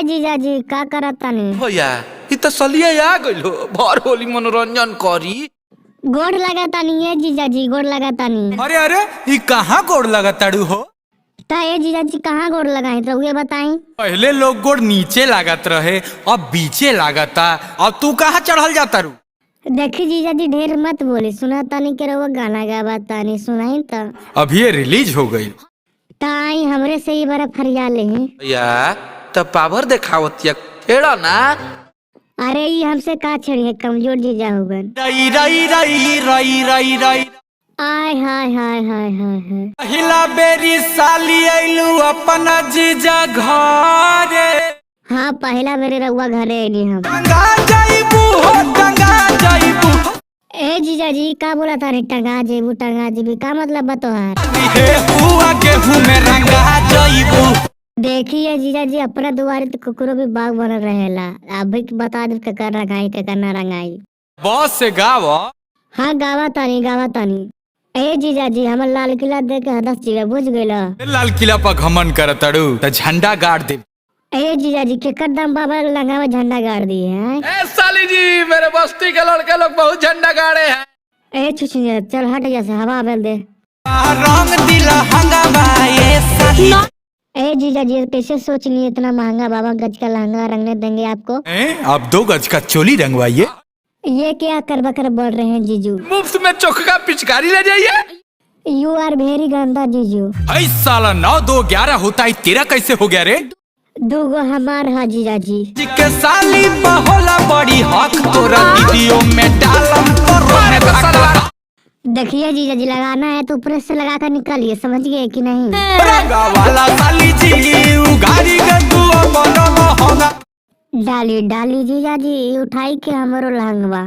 जीजा जी का करत तानी भैया इ त सलिया आ गइलो भर होली मनोरंजन करी। गोड़ लगा तानी ये जीजा जी गोड़ लगा तानी। अरे अरे ये कहाँ गोड़ लगा ताड़ू हो? ता ये जीजा जी कहाँ गोड़ लगाई तो ये बताई। पहले लोग गोड़ नीचे लागत रहे अब बीचे लागता, अब तू कहाँ चढ़ल जाता रू? देखी जीजा जी ढेर मत बोली, सुना तानी के रउआ गाना गावा तानी सुनाई त अभी ये रिलीज हो गई। ताई हमरे से ही बड़ा फरिया ले हैं। भैया त पावर देखावतिया खेड़ा ना। अरे ये हमसे का छड़ी है कमजोर जीजा होगन। रई रई रई रई रई रई आय हाय हाय हाय हाय हाय। पहिला बेरी साली आइलू अपना जीजा घरे। हाँ पहला मेरे रउआ घरे आईनी हम। टंगा जाइबू हो टंगा जाइबू। ए जीजा जी का बोला था रे टंगा जेबू का मतलब बतोहार। हे हुआ गेहूं में रंगा जाइबू। देखिए जीजा जी अपना दुआरे तो कुकुरो भी बाग बन रहेला। अभी बता दे ककर रंगाई ककर ना रंगाई। बॉस से गाव। हाँ गावा तानी। ए जीजा जी हमर लाल किला देख के हदस जीवा बुझ गइला। लाल किला पर घमन कर तड़ू त झंडा गाड़ दे। ए जीजा जी केकर दम बाबा लंगा में झंडा गाड़ दिए हैं। ए साली जी मेरे बस्ती के लड़के लोग बहुत झंडा गाड़े हैं। ए छुछुनिया चल हट जैसे हवा बेल दे। रंग दिला हंगामा ये साली। ए जीजा जी कैसे सोच लिए इतना महंगा बाबा गज का लहंगा रंगने देंगे आपको। अब 2 गज का चोली रंगवाइए। ये क्या कर बकर बोल रहे हैं जीजू। मुफ्त में चोखा पिचकारी ले जाइए। यू आर वेरी गंदा जीजू। ऐ साला 9 2 11 होता है, तेरा कैसे हो गया रे? 2 गो हमार हा जीजा जी। के साली बहोला बड़ी हक तोरा वीडियो में डालम तो रोने धक्का। देखिए जीजा जी लगाना है तो ऊपर से लगा कर निकालिए, समझ गए कि नहीं। रंगा वाला साली जी उगारी के तू बनम होगा। डाली जीजा जी उठाई के हमरो लहंगवा।